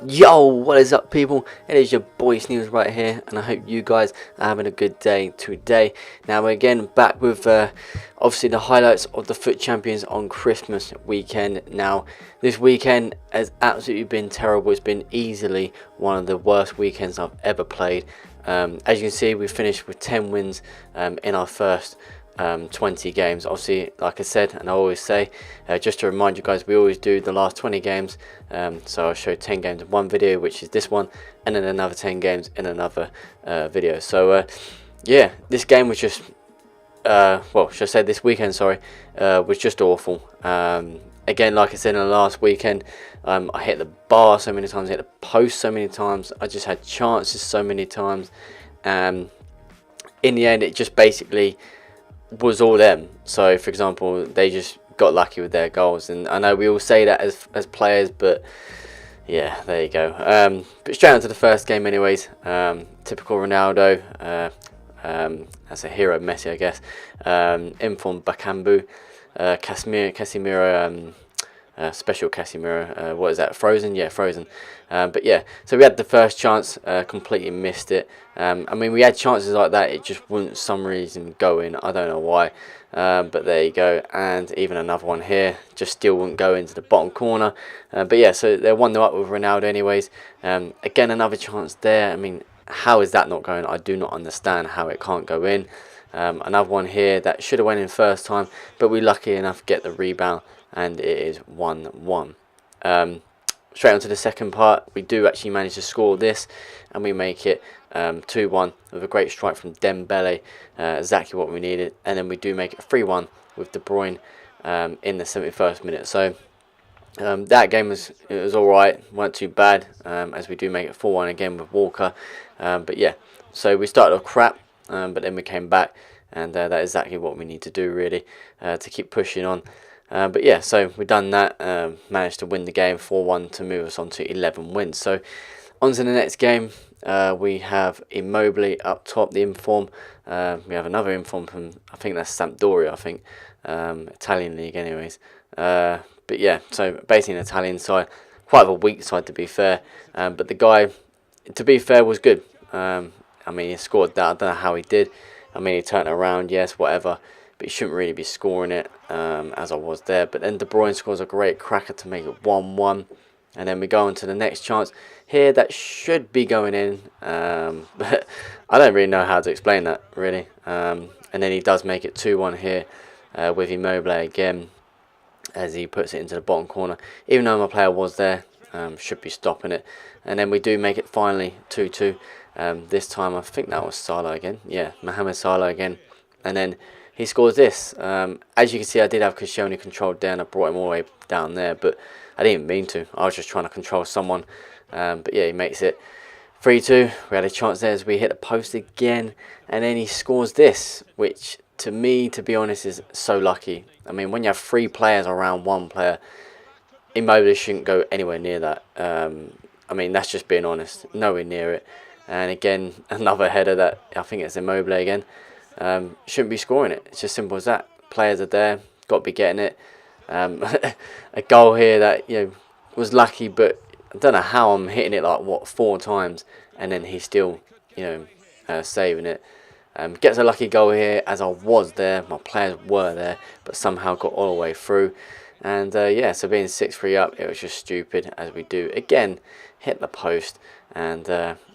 Yo, what is up, people? It is your boy Sneebles right here, and I hope you guys are having a good day today. Now we're again back with obviously the highlights of the Foot Champions on Christmas weekend. Now this weekend has absolutely been terrible. It's been easily one of the worst weekends I've ever played. As you can see, we finished with 10 wins in our first 20 games. Obviously, like I said, and I always say, just to remind you guys, we always do the last 20 games. So I'll show 10 games in one video, which is this one, and then another 10 games in another video. So yeah, this game was just well, should I say this weekend, sorry, was just awful. Again, like I said in the last weekend, I hit the bar so many times, I hit the post so many times, I just had chances so many times. In the end, it just basically was all them. So for example, they just got lucky with their goals, and I know we all say that as players, but yeah, there you go. But straight on to the first game anyways. Typical Ronaldo, as a hero, Messi I guess, informed Bakambu, Casemiro, special Casemiro, what is that, Frozen? Yeah, Frozen. But yeah, so we had the first chance, completely missed it. I mean, we had chances like that, it just wouldn't some reason go in. I don't know why, but there you go. And even another one here, just still wouldn't go into the bottom corner. But yeah, so they're 1-0 up with Ronaldo anyways. Again, another chance there. I mean, how is that not going? I do not understand how it can't go in. Another one here that should have went in first time, but we lucky enough to get the rebound, and it is 1-1. Straight on to the second part, we do actually manage to score this, and we make it 2-1 with a great strike from Dembele, exactly what we needed, and then we do make it 3-1 with De Bruyne in the 71st minute. So that game was alright, weren't too bad, as we do make it 4-1 again with Walker. But yeah, so we started off crap, but then we came back, and that is exactly what we need to do really, to keep pushing on. But yeah, so we've done that, managed to win the game 4-1 to move us on to 11 wins. So on to the next game. We have Immobile up top, the inform. We have another inform from, I think that's Sampdoria, I think, Italian league anyways. But yeah, so basically an Italian side, quite a weak side to be fair, but the guy, to be fair, was good. I mean, he scored that, I don't know how he did. I mean, he turned around, yes, whatever, but he shouldn't really be scoring it, as I was there. But then De Bruyne scores a great cracker to make it 1-1. And then we go on to the next chance here that should be going in, but I don't really know how to explain that really. And then he does make it 2-1 here, with Immobile again, as he puts it into the bottom corner. Even though my player was there, should be stopping it. And then we do make it finally 2-2. This time I think that was Salah again. Yeah, Mohamed Salah again. And then he scores this. As you can see, I did have Koscielny controlled down. I brought him all the way down there, but I didn't mean to. I was just trying to control someone. But yeah, he makes it 3-2. We had a chance there as we hit the post again. And then he scores this, which to me, to be honest, is so lucky. I mean, when you have 3 players around 1 player, Immobile shouldn't go anywhere near that. I mean, that's just being honest. Nowhere near it. And again, another header that I think it's Immobile again. Shouldn't be scoring it. It's just simple as that. Players are there, got to be getting it. A goal here that, you know, was lucky, but I don't know how I'm hitting it like what 4 times, and then he's still, you know, saving it. Gets a lucky goal here, as I was there, my players were there, but somehow got all the way through. And yeah, so being 6-3 up, it was just stupid, as we do again hit the post, and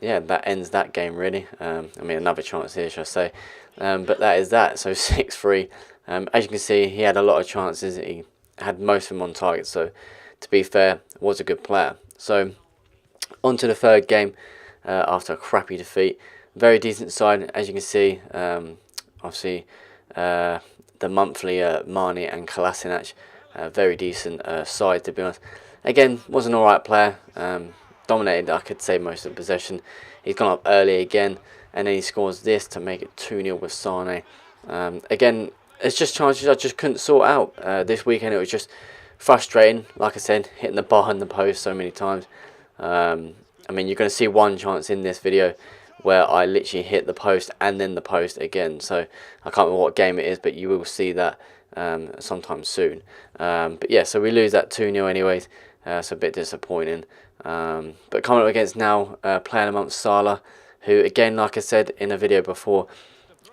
yeah, that ends that game really. I mean, another chance here, should I say, but that is that. So 6-3. As you can see, he had a lot of chances. He had most of them on target, so to be fair, was a good player. So on to the third game, after a crappy defeat. Very decent side, as you can see. Obviously, the monthly Mane and Kolasinac, very decent side, to be honest. Again, was an alright player. Dominated, I could say, most of the possession. He's gone up early again, and then he scores this to make it 2-0 with Sane. Again, it's just chances I just couldn't sort out. This weekend it was just frustrating, like I said, hitting the bar and the post so many times. I mean, you're going to see one chance in this video where I literally hit the post and then the post again. So I can't remember what game it is, but you will see that sometime soon. But yeah, so we lose that 2-0 anyways. So a bit disappointing. But coming up against now, playing amongst Salah, who again, like I said in a video before,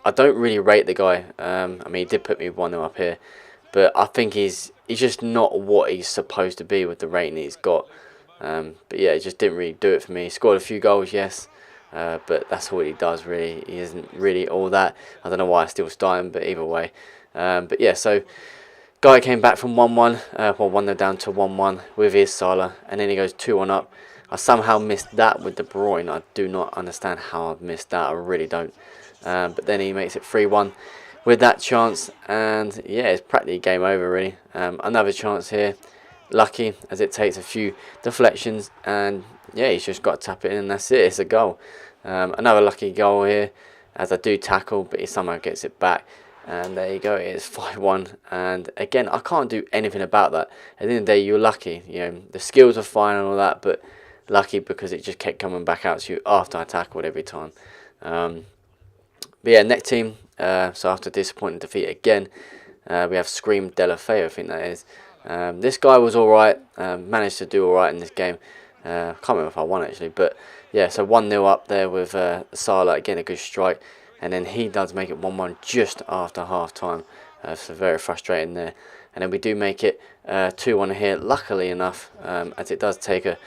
I don't really rate the guy. I mean, he did put me 1-0 up here, but I think he's just not what he's supposed to be with the rating he's got. But yeah, he just didn't really do it for me. He scored a few goals, yes, but that's all he does really. He isn't really all that. I don't know why I still start him, but either way. But yeah, so guy came back from 1-1, well 1-0 down to 1-1 with his Salah, and then he goes 2-1 up. I somehow missed that with De Bruyne. I do not understand how I've missed that. I really don't. But then he makes it 3-1 with that chance, and yeah, it's practically game over really. Another chance here, lucky as it takes a few deflections, and yeah, he's just got to tap it in, and that's it. It's a goal. Another lucky goal here, as I do tackle, but he somehow gets it back. And there you go, it's 5-1. And again, I can't do anything about that. At the end of the day, you're lucky. You know, the skills are fine and all that, but lucky because it just kept coming back out to you after I tackled every time. But yeah, next team. So after disappointing defeat again, we have Scream Delafeu, I think that is. This guy was alright. Managed to do alright in this game. Can't remember if I won actually, but yeah. So 1-0 up there with Salah, again a good strike. And then he does make it 1-1 just after half time. So very frustrating there. And then we do make it 2-1 here, luckily enough, as it does take a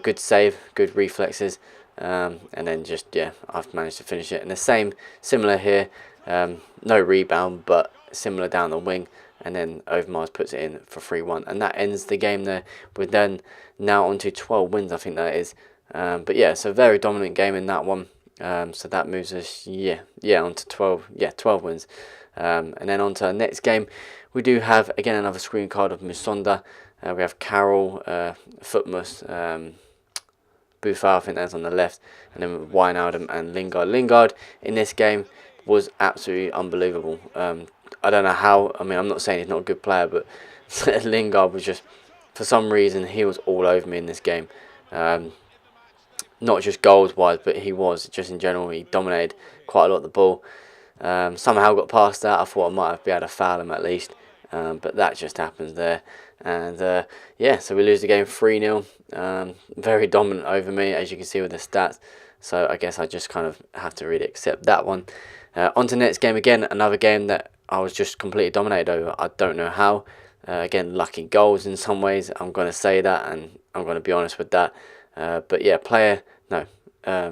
good save, good reflexes. And then just, yeah, I've managed to finish it. And the same, similar here, no rebound, but similar down the wing. And then Overmars puts it in for 3-1. And that ends the game there. We're then now on to 12 wins, I think that is. But yeah, so very dominant game in that one. So that moves us, on to 12 wins. And then on to our next game, we do have, again, another screen card of Musonda. We have Carroll, Footmus, Buffal, I think that's on the left, and then Wijnaldum and Lingard. Lingard in this game was absolutely unbelievable. I don't know how, I mean, I'm not saying he's not a good player, but Lingard was just, for some reason, he was all over me in this game. Not just goals wise, but he was just in general. He dominated quite a lot of the ball. Somehow got past that. I thought I might have been able to foul him at least, but that just happens there. And yeah, so we lose the game 3-0. Very dominant over me, as you can see with the stats. So I guess I just kind of have to really accept that one. On to the next game again. Another game that I was just completely dominated over. I don't know how. Again, lucky goals in some ways. I'm going to say that, and I'm going to be honest with that. But yeah, I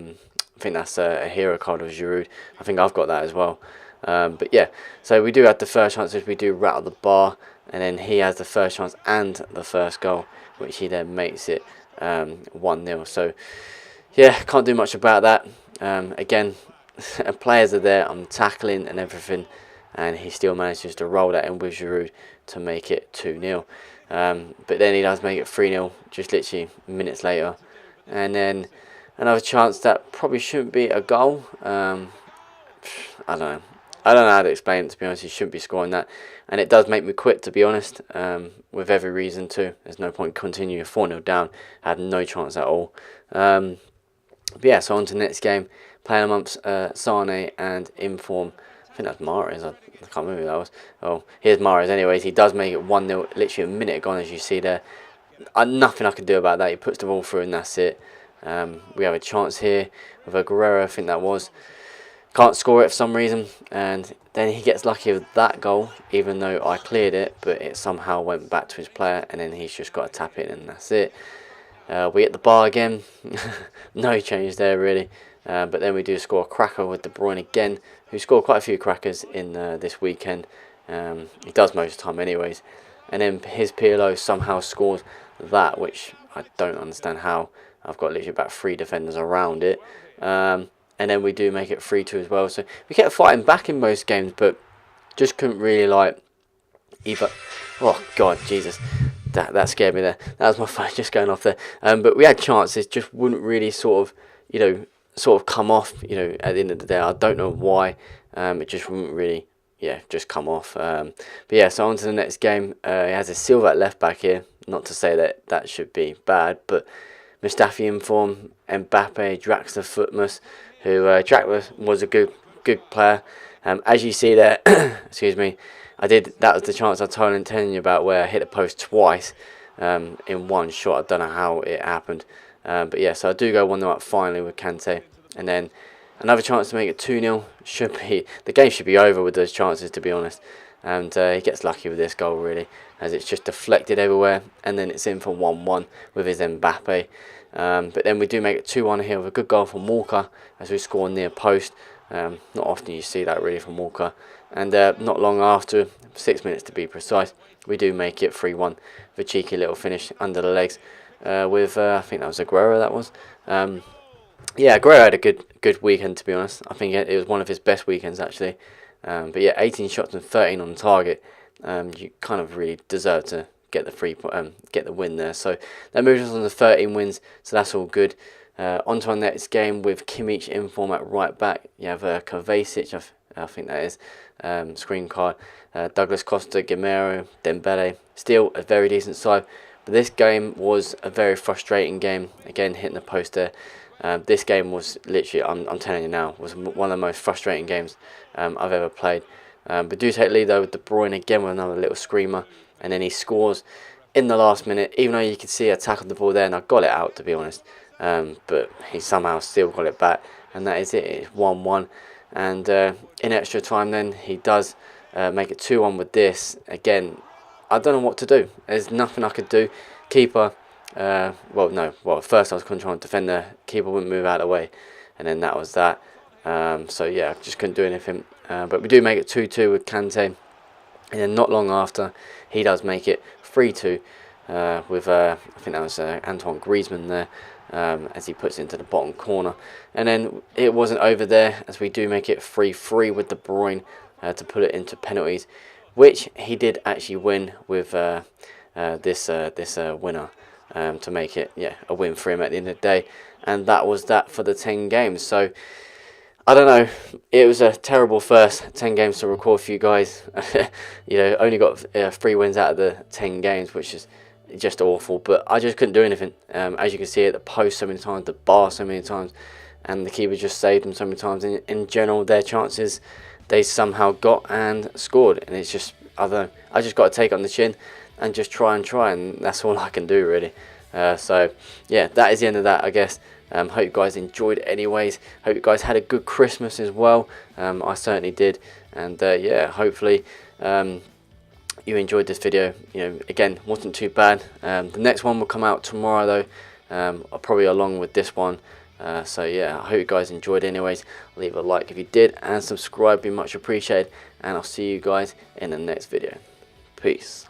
think that's a hero card of Giroud. I think I've got that as well. But yeah, so we do have the first chances. We do rattle the bar, and then he has the first chance and the first goal, which he then makes it 1-0. So yeah, can't do much about that. Again, players are there. I'm tackling and everything, and he still manages to roll that in with Giroud to make it 2-0. But then he does make it 3-0 just literally minutes later. And then another chance that probably shouldn't be a goal. I don't know. I don't know how to explain it, to be honest. He shouldn't be scoring that. And it does make me quit, to be honest, with every reason too. There's no point continuing 4-0 down. I had no chance at all. But yeah, so on to the next game. Playing amongst Sane and Inform. I think that's Mahrez. I can't remember who that was. Oh, here's Mahrez anyways. He does make it 1-0, literally a minute gone, as you see there. Nothing I can do about that. He puts the ball through and that's it. We have a chance here with Aguero, I think that was. Can't score it for some reason, and then he gets lucky with that goal, even though I cleared it, but it somehow went back to his player, and then he's just got to tap it, and that's it. We hit the bar again. No change there really. But then we do score a cracker with De Bruyne again, who scored quite a few crackers in this weekend. He does most of the time anyways. And then his PLO somehow scores that, which I don't understand how. I've got literally about 3 defenders around it. And then we do make it 3-2 as well. So we kept fighting back in most games, but just couldn't really either. Oh God, Jesus. That scared me there. That was my phone just going off there. But we had chances, just wouldn't really sort of come off, at the end of the day. I don't know why. It just wouldn't really, just come off. But yeah, so on to the next game. He has a Silva at left back here. Not to say that should be bad, but Mustafi in form, Mbappe, Draxler, Footmus, who Draxler was a good player. As you see there, excuse me, that was the chance I told telling you about, where I hit a post twice in one shot. I don't know how it happened. But yeah, so I do go 1-0 up finally with Kante, and then another chance to make it 2-0. The game should be over with those chances, to be honest. And he gets lucky with this goal, really, as it's just deflected everywhere, and then it's in for 1-1 with his Mbappe. But then we do make it 2-1 here with a good goal from Walker as we score near post. Not often you see that really from Walker. And not long after, 6 minutes to be precise, we do make it 3-1 with a cheeky little finish under the legs with I think that was Aguero. That was yeah, Aguero had a good weekend, to be honest. I think it was one of his best weekends actually. But yeah, 18 shots and 13 on target. You kind of really deserve to get the win there. So that moves us on to 13 wins. So that's all good. On to our next game with Kimmich in form at right back. You have Kovacic, I think that is, screen card. Douglas Costa, Gamero, Dembele. Still a very decent side. But this game was a very frustrating game. Again, hitting the post there. This game was literally, I'm telling you now, was one of the most frustrating games I've ever played. But do take lead though with De Bruyne again with another little screamer, and then he scores in the last minute, even though you could see a tackle the ball there, and I got it out, to be honest. But he somehow still got it back, and that is it. It's 1-1, and in extra time then he does make it 2-1 with this. Again, I don't know what to do. There's nothing I could do. Keeper. Well, first I was trying to defend, the keeper wouldn't move out of the way, and then that was that. So yeah, just couldn't do anything. But we do make it 2-2 with Kante, and then not long after he does make it 3-2 with I think that was Antoine Griezmann there, as he puts it into the bottom corner. And then it wasn't over there, as we do make it 3-3 with De Bruyne to put it into penalties, which he did actually win with this winner. To make it a win for him at the end of the day. And that was that for the 10 games. So I don't know, it was a terrible first 10 games to record for you guys. Only got 3 wins out of the 10 games, which is just awful. But I just couldn't do anything. As you can see, at the post so many times, the bar so many times, and the keeper just saved them so many times. In general, their chances they somehow got and scored, and it's just, I don't know, I just got to take it on the chin and just try, and that's all I can do, really. So yeah, that is the end of that, I guess. Hope you guys enjoyed anyways. Hope you guys had a good Christmas as well. I certainly did, and yeah, hopefully you enjoyed this video. Again, wasn't too bad. The next one will come out tomorrow though, probably along with this one. So yeah, I hope you guys enjoyed anyways. Leave a like if you did, and subscribe, be much appreciated, and I'll see you guys in the next video. Peace.